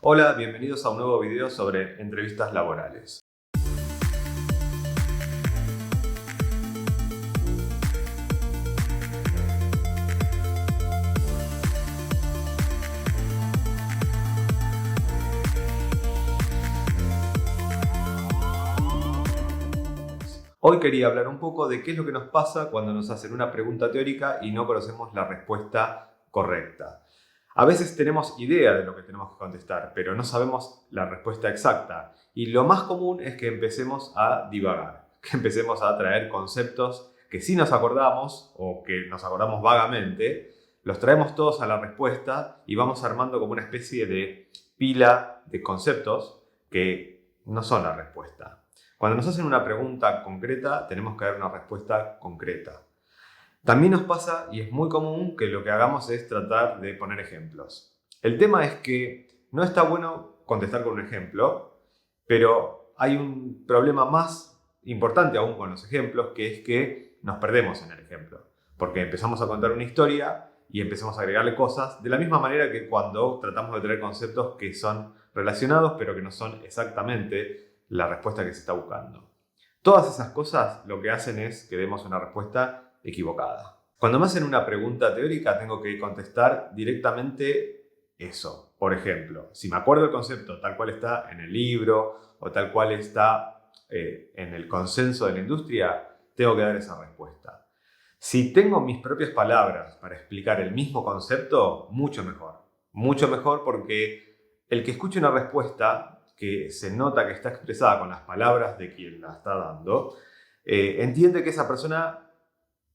Hola, bienvenidos a un nuevo video sobre entrevistas laborales. Hoy quería hablar un poco de qué es lo que nos pasa cuando nos hacen una pregunta teórica y no conocemos la respuesta correcta. A veces tenemos idea de lo que tenemos que contestar, pero no sabemos la respuesta exacta. Y lo más común es que empecemos a divagar, que empecemos a traer conceptos que sí nos acordamos o que nos acordamos vagamente, los traemos todos a la respuesta y vamos armando como una especie de pila de conceptos que no son la respuesta. Cuando nos hacen una pregunta concreta, tenemos que dar una respuesta concreta. También nos pasa, y es muy común, que lo que hagamos es tratar de poner ejemplos. El tema es que no está bueno contestar con un ejemplo, pero hay un problema más importante aún con los ejemplos, que es que nos perdemos en el ejemplo. Porque empezamos a contar una historia y empezamos a agregarle cosas de la misma manera que cuando tratamos de traer conceptos que son relacionados, pero que no son exactamente la respuesta que se está buscando. Todas esas cosas lo que hacen es que demos una respuesta equivocada. Cuando me hacen una pregunta teórica tengo que contestar directamente eso. Por ejemplo, si me acuerdo el concepto tal cual está en el libro o tal cual está en el consenso de la industria, tengo que dar esa respuesta. Si tengo mis propias palabras para explicar el mismo concepto, mucho mejor. Mucho mejor porque el que escuche una respuesta que se nota que está expresada con las palabras de quien la está dando, entiende que esa persona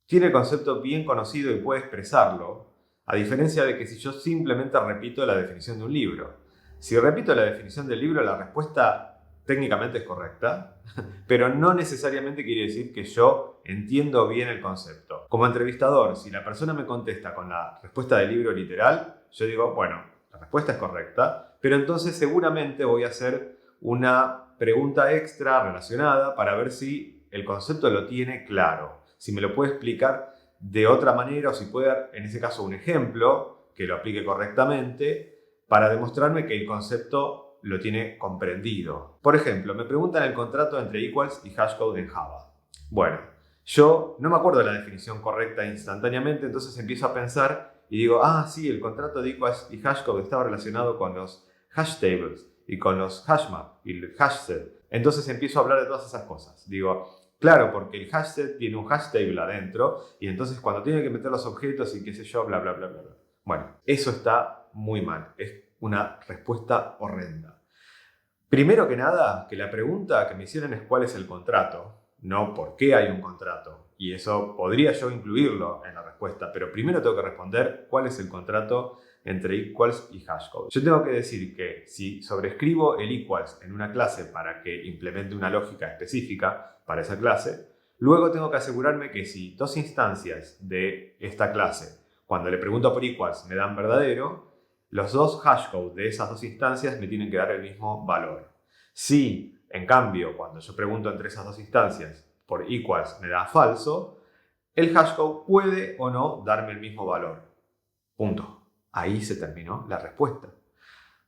tiene el concepto bien conocido y puede expresarlo, a diferencia de que si yo simplemente repito la definición de un libro. Si repito la definición del libro, la respuesta técnicamente es correcta, pero no necesariamente quiere decir que yo entiendo bien el concepto. Como entrevistador, si la persona me contesta con la respuesta del libro literal, yo digo, bueno, la respuesta es correcta, pero entonces seguramente voy a hacer una pregunta extra relacionada para ver si el concepto lo tiene claro, si me lo puede explicar de otra manera o si puede dar, en ese caso, un ejemplo que lo aplique correctamente para demostrarme que el concepto lo tiene comprendido. Por ejemplo, me preguntan el contrato entre equals y hashcode en Java. Bueno, yo no me acuerdo de la definición correcta instantáneamente, entonces empiezo a pensar y digo, sí, el contrato de equals y hashcode estaba relacionado con los hash tables y con los hashmap y el hashset. Entonces empiezo a hablar de todas esas cosas. Digo, claro, porque el hashset tiene un hash table adentro y entonces cuando tiene que meter los objetos y qué sé yo, bla, bla, bla, bla, bla. Bueno, eso está muy mal. Es una respuesta horrenda. Primero que nada, que la pregunta que me hicieron es cuál es el contrato, no por qué hay un contrato. Y eso podría yo incluirlo en la respuesta, pero primero tengo que responder cuál es el contrato entre equals y hashcode. Yo tengo que decir que si sobrescribo el equals en una clase para que implemente una lógica específica para esa clase, luego tengo que asegurarme que si dos instancias de esta clase, cuando le pregunto por equals, me dan verdadero, los dos hashcodes de esas dos instancias me tienen que dar el mismo valor. Si, en cambio, cuando yo pregunto entre esas dos instancias por equals me da falso, el hashcode puede o no darme el mismo valor. Punto. Ahí se terminó la respuesta.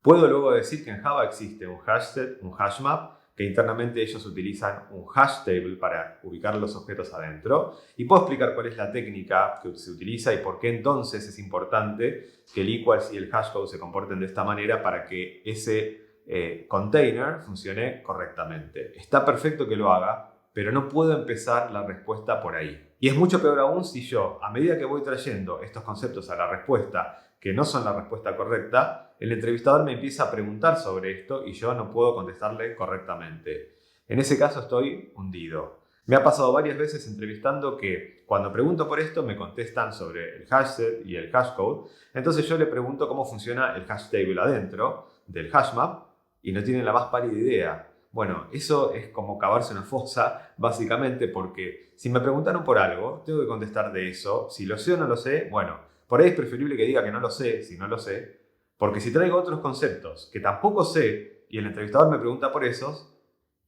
Puedo luego decir que en Java existe un hashset, un hashmap, que internamente ellos utilizan un hash table para ubicar los objetos adentro. Y puedo explicar cuál es la técnica que se utiliza y por qué entonces es importante que el equals y el hashcode se comporten de esta manera para que ese container funcione correctamente. Está perfecto que lo haga, pero no puedo empezar la respuesta por ahí. Y es mucho peor aún si yo, a medida que voy trayendo estos conceptos a la respuesta que no son la respuesta correcta, el entrevistador me empieza a preguntar sobre esto y yo no puedo contestarle correctamente. En ese caso estoy hundido. Me ha pasado varias veces entrevistando que cuando pregunto por esto me contestan sobre el hashset y el hashcode. Entonces yo le pregunto cómo funciona el hash table adentro del hashmap y no tienen la más pálida idea. Bueno, eso es como cavarse una fosa, básicamente, porque si me preguntaron por algo, tengo que contestar de eso. Si lo sé o no lo sé, bueno, por ahí es preferible que diga que no lo sé, si no lo sé, porque si traigo otros conceptos que tampoco sé y el entrevistador me pregunta por esos,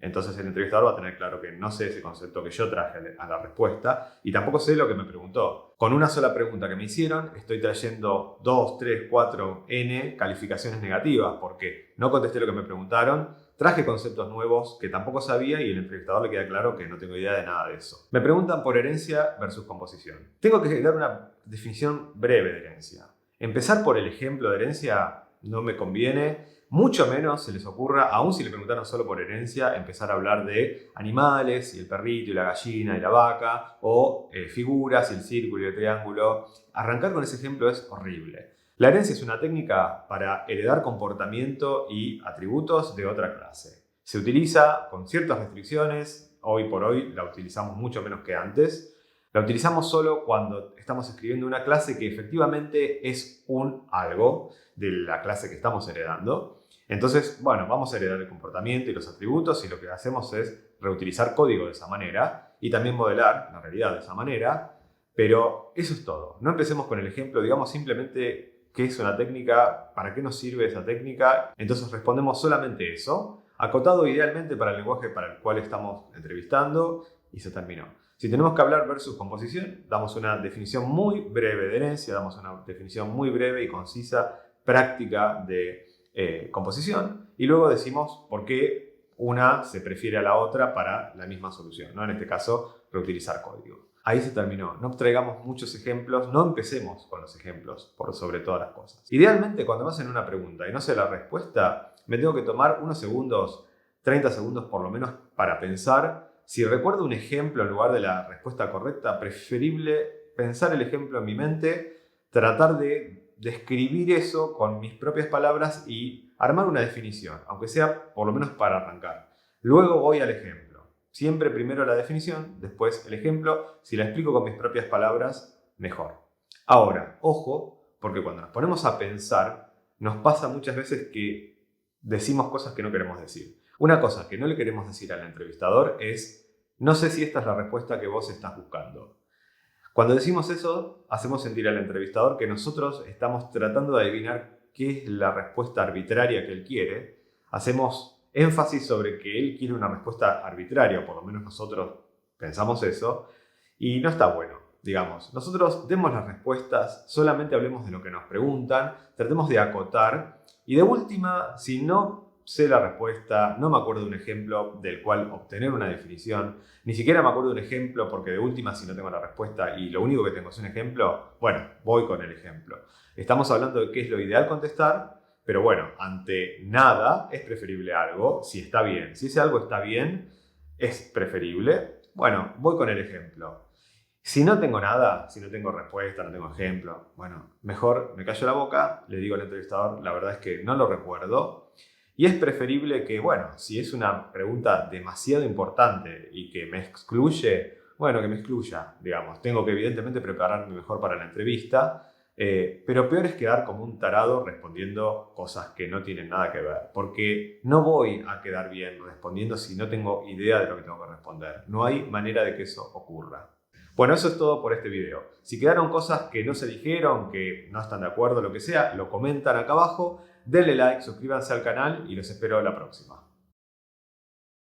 Entonces el entrevistador va a tener claro que no sé ese concepto que yo traje a la respuesta y tampoco sé lo que me preguntó. Con una sola pregunta que me hicieron, estoy trayendo 2, 3, 4, N calificaciones negativas porque no contesté lo que me preguntaron, traje conceptos nuevos que tampoco sabía y el entrevistador le queda claro que no tengo idea de nada de eso. Me preguntan por herencia versus composición. Tengo que dar una definición breve de herencia. Empezar por el ejemplo de herencia no me conviene. Mucho menos se les ocurra, aun si le preguntaron solo por herencia, empezar a hablar de animales, y el perrito, y la gallina, y la vaca, o figuras, y el círculo, y el triángulo. Arrancar con ese ejemplo es horrible. La herencia es una técnica para heredar comportamiento y atributos de otra clase. Se utiliza con ciertas restricciones, hoy por hoy la utilizamos mucho menos que antes. La utilizamos solo cuando estamos escribiendo una clase que efectivamente es un algo de la clase que estamos heredando. Entonces, bueno, vamos a heredar el comportamiento y los atributos y lo que hacemos es reutilizar código de esa manera y también modelar la realidad de esa manera, pero eso es todo. No empecemos con el ejemplo, digamos simplemente qué es una técnica, para qué nos sirve esa técnica, entonces respondemos solamente eso, acotado idealmente para el lenguaje para el cual estamos entrevistando y se terminó. Si tenemos que hablar versus composición, damos una definición muy breve de herencia, damos una definición muy breve y concisa, práctica de composición y luego decimos por qué una se prefiere a la otra para la misma solución, ¿no? En este caso, reutilizar código. Ahí se terminó. No traigamos muchos ejemplos, no empecemos con los ejemplos por sobre todas las cosas. Idealmente, cuando me hacen una pregunta y no sé la respuesta, me tengo que tomar unos segundos, 30 segundos por lo menos, para pensar. Si recuerdo un ejemplo en lugar de la respuesta correcta, preferible pensar el ejemplo en mi mente, tratar de describir eso con mis propias palabras y armar una definición, aunque sea por lo menos para arrancar. Luego voy al ejemplo. Siempre primero la definición, después el ejemplo. Si la explico con mis propias palabras, mejor. Ahora, ojo, porque cuando nos ponemos a pensar, nos pasa muchas veces que decimos cosas que no queremos decir. Una cosa que no le queremos decir al entrevistador es: no sé si esta es la respuesta que vos estás buscando. Cuando decimos eso, hacemos sentir al entrevistador que nosotros estamos tratando de adivinar qué es la respuesta arbitraria que él quiere. Hacemos énfasis sobre que él quiere una respuesta arbitraria, o por lo menos nosotros pensamos eso, y no está bueno, digamos. Nosotros demos las respuestas, solamente hablemos de lo que nos preguntan, tratemos de acotar, y de última, si no sé la respuesta, no me acuerdo de un ejemplo del cual obtener una definición, ni siquiera me acuerdo de un ejemplo porque de última si no tengo la respuesta y lo único que tengo es un ejemplo, bueno, voy con el ejemplo. Estamos hablando de qué es lo ideal contestar, pero bueno, ante nada es preferible algo si está bien. Si ese algo está bien, es preferible. Bueno, voy con el ejemplo. Si no tengo nada, si no tengo respuesta, no tengo ejemplo, bueno, mejor me callo la boca, le digo al entrevistador, la verdad es que no lo recuerdo. Y es preferible que, bueno, si es una pregunta demasiado importante y que me excluye, bueno, que me excluya, digamos. Tengo que evidentemente prepararme mejor para la entrevista, pero peor es quedar como un tarado respondiendo cosas que no tienen nada que ver. Porque no voy a quedar bien respondiendo si no tengo idea de lo que tengo que responder. No hay manera de que eso ocurra. Bueno, eso es todo por este video. Si quedaron cosas que no se dijeron, que no están de acuerdo, lo que sea, lo comentan acá abajo. Denle like, suscríbanse al canal y los espero la próxima.